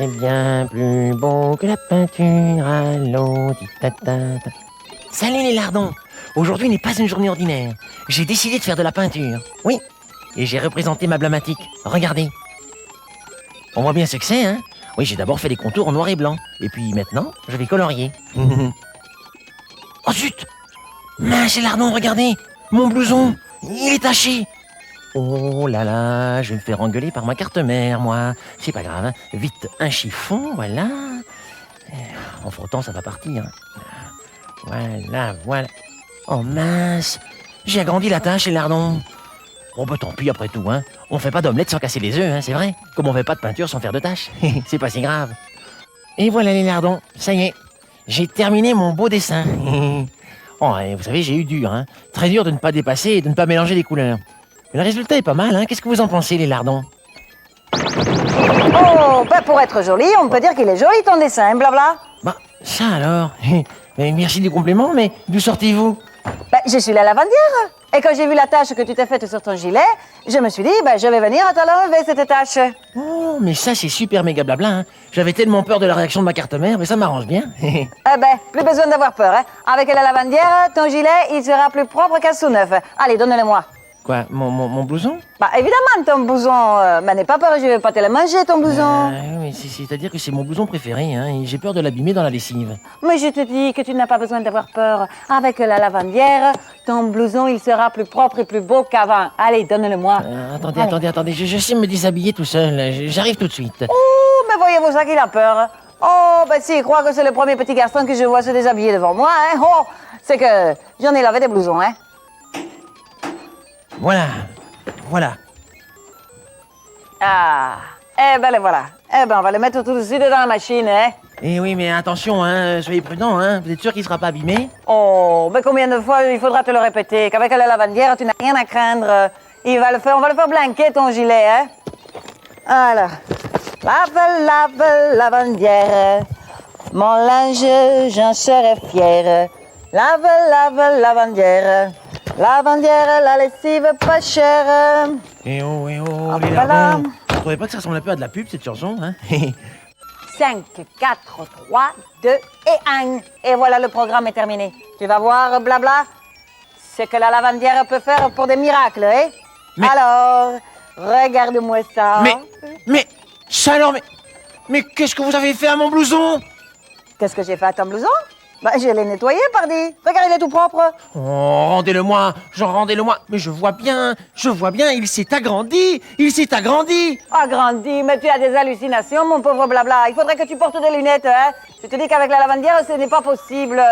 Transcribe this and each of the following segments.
c'est bien plus beau que la peinture à l'eau. Ti-ta-ta-ta. Salut les lardons! Aujourd'hui n'est pas une journée ordinaire. J'ai décidé de faire de la peinture. Oui. Et j'ai représenté ma blamatique. Regardez. On voit bien ce que c'est, hein? Oui, j'ai d'abord fait les contours en noir et blanc. Et puis maintenant, je vais colorier. Oh zut! Mince, les lardons, regardez! Mon blouson, il est taché! Oh là là, je vais me faire engueuler par ma carte mère, moi. C'est pas grave, hein. Vite, un chiffon, voilà. En frottant, ça va partir. Voilà. Oh mince, j'ai agrandi la tâche, les lardons. Oh bah tant pis après tout, hein. On fait pas d'omelette sans casser les œufs, hein, c'est vrai. Comme on fait pas de peinture sans faire de tâches. C'est pas si grave. Et voilà les lardons, ça y est. J'ai terminé mon beau dessin. Oh, et vous savez, j'ai eu dur, hein. Très dur de ne pas dépasser et de ne pas mélanger les couleurs. Mais le résultat est pas mal, hein. Qu'est-ce que vous en pensez, les lardons? Oh, ben pour être joli, on peut dire qu'il est joli ton dessin, blabla. Bah, ça alors. Mais merci du compliment, mais d'où sortez-vous? Ben, je suis la lavandière. Et quand j'ai vu la tache que tu t'es faite sur ton gilet, je me suis dit, ben, je vais venir te l'enlever, cette tache. Oh, mais ça, c'est super méga blabla, hein. J'avais tellement peur de la réaction de ma carte mère, mais ça m'arrange bien. Eh ben, plus besoin d'avoir peur, hein. Avec la lavandière, ton gilet, il sera plus propre qu'un sous neuf. Allez, donne-le-moi. Quoi, mon blouson? Bah, évidemment, ton blouson. Mais n'aie pas peur, je vais pas te le manger, ton blouson. Oui, c'est-à-dire que c'est mon blouson préféré, hein, et j'ai peur de l'abîmer dans la lessive. Mais je te dis que tu n'as pas besoin d'avoir peur. Avec la lavandière, ton blouson, il sera plus propre et plus beau qu'avant. Allez, donne-le-moi. Attendez, je sais me déshabiller tout seul, j'arrive tout de suite. Oh, mais voyez-vous ça qu'il a peur. Oh, ben si, il croit que c'est le premier petit garçon que je vois se déshabiller devant moi, hein. Oh, c'est que j'en ai lavé des blousons, hein. Voilà. Ah, eh ben les voilà. Eh ben, on va le mettre tout de suite dans la machine, hein. Eh oui, mais attention, hein, soyez prudent, hein. Vous êtes sûr qu'il sera pas abîmé? Oh, mais combien de fois il faudra te le répéter qu'avec la lavandière, tu n'as rien à craindre. On va le faire blanquer ton gilet, hein. Alors, lave, lavandière. Mon linge, j'en serai fière. Lave, lavandière. Lavandière, la lessive pas chère. Eh oh, les voilà. lardons. Vous trouvez pas que ça ressemble un peu à de la pub, cette chanson, hein? 5, 4, 3, 2 et 1. Et voilà, le programme est terminé. Tu vas voir, blabla, ce que la lavandière peut faire pour des miracles, hein? Mais- Alors, regarde-moi ça. Ça alors, mais qu'est-ce que vous avez fait à mon blouson? Qu'est-ce que j'ai fait à ton blouson? Bah, je l'ai nettoyé, pardi. Regarde, il est tout propre. Oh, rendez-le-moi, rendez-le-moi. Mais je vois bien, il s'est agrandi. Agrandi, mais tu as des hallucinations, mon pauvre blabla. Il faudrait que tu portes des lunettes, hein. Je te dis qu'avec la lavandière, ce n'est pas possible.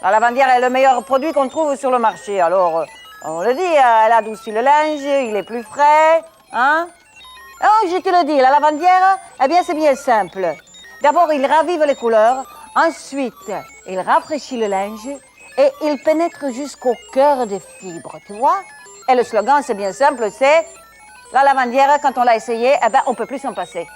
La lavandière est le meilleur produit qu'on trouve sur le marché. Alors, on le dit, elle adoucit le linge, il est plus frais, hein. Oh, je te le dis, la lavandière, eh bien, c'est bien simple. D'abord, il ravive les couleurs. Ensuite, il rafraîchit le linge et il pénètre jusqu'au cœur des fibres, tu vois? Et le slogan, c'est bien simple, c'est la lavandière, quand on l'a essayé, eh ben, on peut plus s'en passer.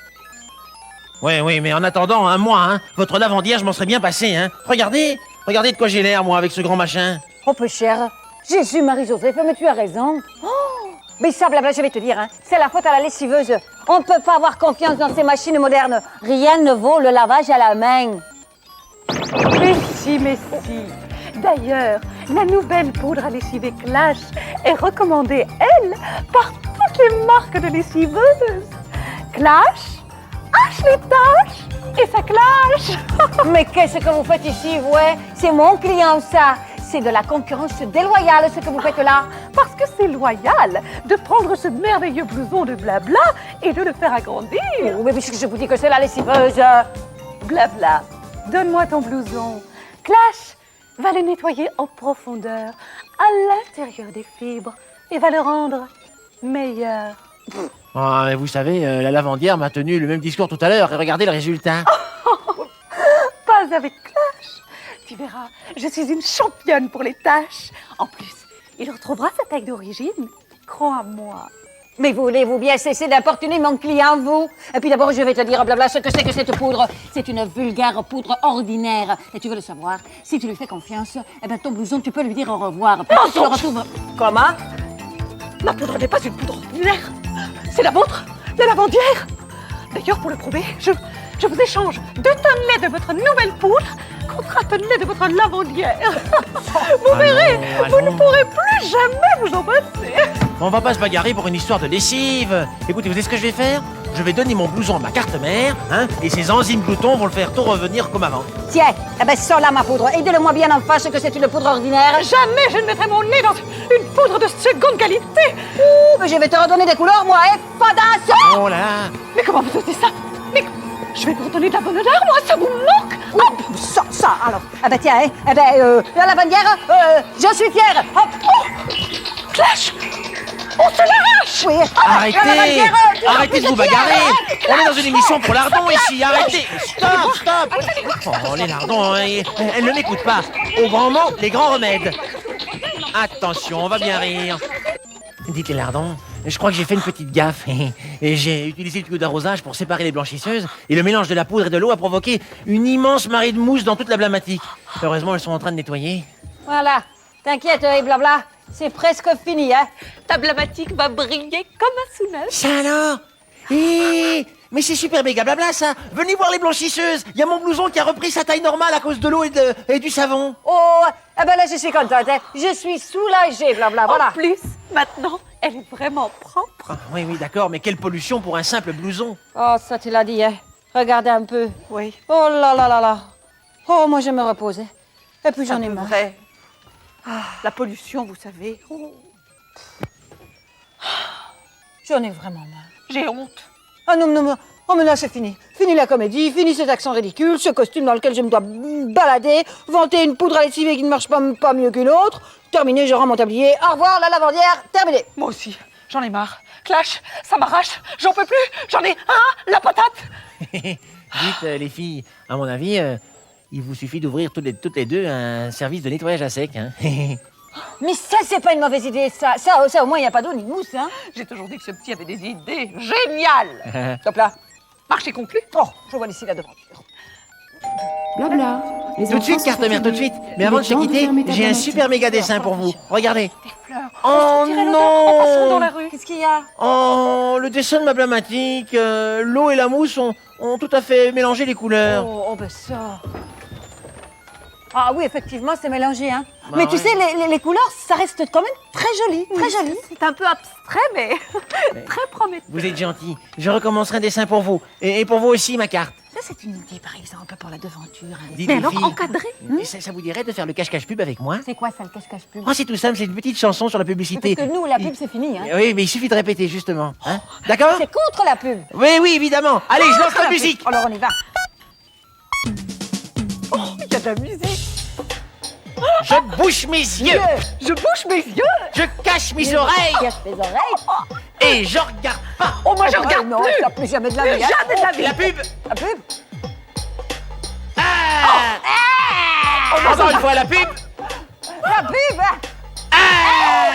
Oui, mais en attendant, hein, moi, hein, votre lavandière, je m'en serais bien passé, hein. Regardez de quoi j'ai l'air, moi, avec ce grand machin. Oh, peu cher. Jésus, Marie-Joseph, mais tu as raison. Oh, mais ça, blabla, je vais te dire, hein, c'est la faute à la lessiveuse. On ne peut pas avoir confiance dans ces machines modernes. Rien ne vaut le lavage à la main. Messi. D'ailleurs, la nouvelle poudre à lessiver Clash est recommandée, elle, par toutes les marques de lessiveuses. Clash hache les tâches et ça clash. Mais qu'est-ce que vous faites ici, ouais? C'est mon client, ça. C'est de la concurrence déloyale, ce que vous faites là. Parce que c'est loyal de prendre ce merveilleux blouson de blabla et de le faire agrandir. Oh, mais puisque je vous dis que c'est la lessiveuse. Blabla, donne-moi ton blouson. Clash va le nettoyer en profondeur, à l'intérieur des fibres, et va le rendre meilleur. Ah, mais vous savez, la lavandière m'a tenu le même discours tout à l'heure, et regardez le résultat. Pas avec Clash. Tu verras, je suis une championne pour les tâches. En plus, il retrouvera sa taille d'origine. Crois-moi. Mais voulez-vous bien cesser d'importuner mon client, vous? Et puis d'abord, je vais te dire, blabla, ce que c'est que cette poudre. C'est une vulgaire poudre ordinaire. Et tu veux le savoir? Si tu lui fais confiance, eh ben ton blouson, tu peux lui dire au revoir. Parce que tu le retrouves... Comment? Ma poudre n'est pas une poudre ordinaire. C'est la vôtre, la lavandière. D'ailleurs, pour le prouver, je vous échange 2 tonnelets de votre nouvelle poudre contre 1 tonnelet de votre lavandière. Vous verrez, vous ne pourrez plus jamais vous en passer. On va pas se bagarrer pour une histoire de lessive. Écoutez, vous savez ce que je vais faire? Je vais donner mon blouson à ma carte mère, hein, et ces enzymes gloutons vont le faire tout revenir comme avant. Tiens, eh ben, sors là ma poudre. Et dis-le-moi bien en face que c'est une poudre ordinaire. Jamais je ne mettrai mon nez dans une poudre de seconde qualité. Ouh, mais je vais te redonner des couleurs, moi, hein, fadasse. Oh là là. Mais comment vous osez ça? Mais je vais vous redonner de la bonne odeur, moi, ça vous manque. Hop, ça, alors. Eh ben, tiens, hein, eh ben, la lavandière, je suis fière. Hop. Clash, on se l'arrache. Oui. Arrêtez! Arrêtez de vous bagarrer! On est dans une émission pour lardons ici, arrêtez! Stop! Oh, les lardons, hein, elles ne m'écoutent pas. Au grand mot, les grands remèdes. Attention, on va bien rire. Dites les lardons, je crois que j'ai fait une petite gaffe. Et j'ai utilisé le tuyau d'arrosage pour séparer les blanchisseuses. Et le mélange de la poudre et de l'eau a provoqué une immense marée de mousse dans toute la blamatique. Heureusement, elles sont en train de nettoyer. Voilà. T'inquiète, et blabla. C'est presque fini, hein. Ta blamatique va briller comme un sous-neuf. Ça alors? Mais c'est super méga blabla ça! Venez voir les blanchisseuses! Il y a mon blouson qui a repris sa taille normale à cause de l'eau et du savon! Oh, eh ben là, je suis contente, hein. Je suis soulagée, blabla, voilà. En plus, maintenant, elle est vraiment propre. Ah, oui, d'accord, mais quelle pollution pour un simple blouson! Oh, ça, tu l'as dit, hein. Regardez un peu. Oui. Oh là là là là. Oh, moi, je me repose, hein. Et puis, j'en ai marre. Vrai. Ah, la pollution, vous savez. Oh, J'en ai vraiment marre. j'ai honte. Ah non, non, non. Oh, mais là, c'est fini. Fini la comédie, fini cet accent ridicule, ce costume dans lequel je me dois balader, vanter une poudre à lessiver qui ne marche pas mieux qu'une autre. Terminé, je rends mon tablier. Au revoir, la lavandière, terminé. Moi aussi, j'en ai marre. Clash, ça m'arrache. J'en peux plus. J'en ai la patate. Dites, les filles, à mon avis, il vous suffit d'ouvrir toutes les deux un service de nettoyage à sec. Hein. Mais ça, c'est pas une mauvaise idée, ça. Ça au moins, il n'y a pas d'eau ni de mousse, hein. J'ai toujours dit que ce petit avait des idées géniales. Stop là. Marché conclu. Oh, je vois d'ici la devanture. Blabla. Les Tout de enfants suite, sont carte mère, tout de fatigués. suite. Il Mais est avant de se temps quitter, fermer ta j'ai un blamatique. super méga dessin pour vous. Regardez. Des fleurs. Oh On se sentirait l'odeur en passant dans la non! rue. Qu'est-ce qu'il y a? Oh, le dessin de ma blamatique, l'eau et la mousse ont tout à fait mélangé les couleurs. Oh, ben ça. Ah oui, effectivement, c'est mélangé, hein. Bah mais tu ouais. sais, les couleurs, ça reste quand même très joli, très joli. C'est un peu abstrait, mais très prometteur. Vous êtes gentil. Je recommencerai un dessin pour vous. Et pour vous aussi, ma carte. Ça, c'est une idée, par exemple, pour la devanture. Hein. Dites, Mais les alors, filles, encadré. ça vous dirait de faire le cache-cache pub avec moi? C'est quoi ça, le cache-cache pub? Oh, c'est tout simple, c'est une petite chanson sur la publicité. Parce que nous, la pub, c'est fini, hein. Oui, mais il suffit de répéter, justement. Hein? D'accord? C'est contre la pub. Oui, évidemment. Allez, je lance la musique. Alors, on y va. Oh, il y a de la musique. Je bouche mes yeux. Je bouche mes yeux. Je cache mes oreilles. Cache tes oreilles. Et je regarde pas. Oh, moi, je regarde non, plus. ça plus jamais de la vie. hein. Jamais de la vie. La pub. La pub. Ah. Encore une fois, la pub. La pub, hein. Ah.